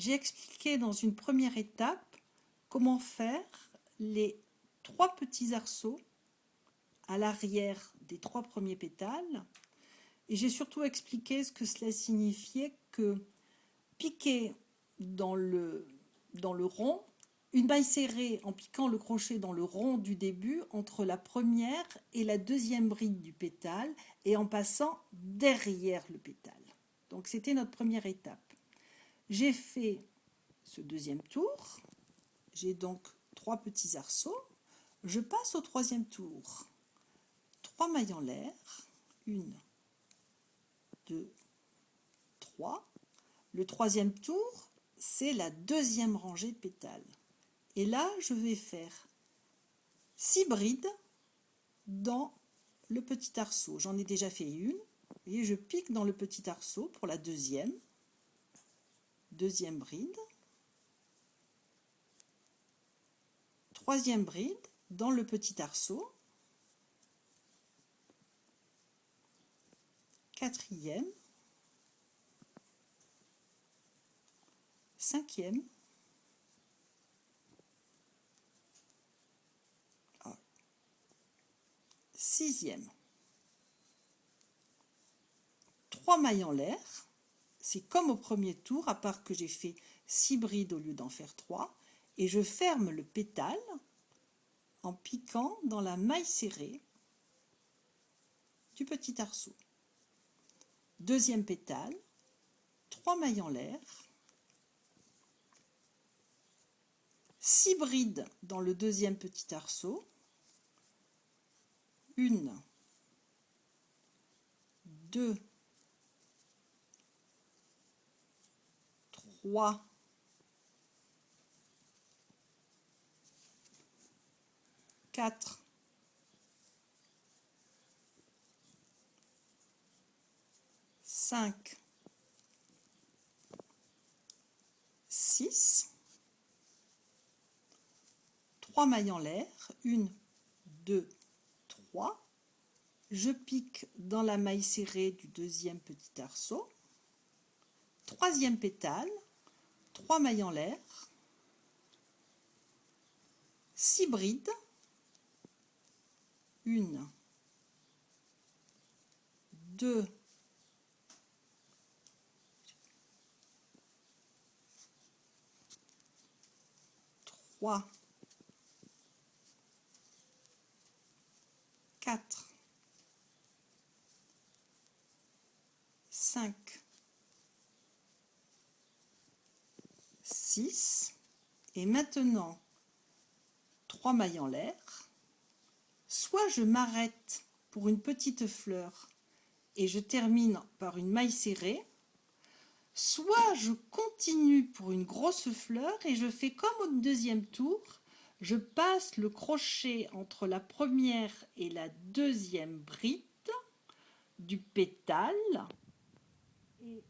J'ai expliqué dans une première étape comment faire les 3 petits arceaux à l'arrière des 3 premiers pétales. Et j'ai surtout expliqué ce que cela signifiait que piquer dans le rond, une maille serrée en piquant le crochet dans le rond du début entre la première et la deuxième bride du pétale et en passant derrière le pétale. Donc c'était notre première étape. J'ai fait ce deuxième tour, j'ai donc 3 petits arceaux. Je passe au troisième tour. 3 mailles en l'air, 1, 2, 3. Le troisième tour, c'est la deuxième rangée de pétales. Et là, je vais faire 6 brides dans le petit arceau. J'en ai déjà fait une. Vous voyez, je pique dans le petit arceau pour la deuxième bride. Troisième bride dans le petit arceau. Quatrième. Cinquième. Sixième. 3 mailles en l'air. C'est comme au premier tour, à part que j'ai fait 6 brides au lieu d'en faire 3. Et je ferme le pétale en piquant dans la maille serrée du petit arceau. Deuxième pétale, 3 mailles en l'air, 6 brides dans le deuxième petit arceau, 1, 2, 3, 4, 5, 6, 3 mailles en l'air, 1, 2, 3, je pique dans la maille serrée du deuxième petit arceau, troisième pétale, 3 mailles en l'air, 6 brides, 1, 2, 3, 4, 5, 6, et maintenant 3 mailles en l'air. Soit je m'arrête pour une petite fleur et je termine par une maille serrée, soit je continue pour une grosse fleur et je fais comme au deuxième tour, je passe le crochet entre la première et la deuxième bride du pétale et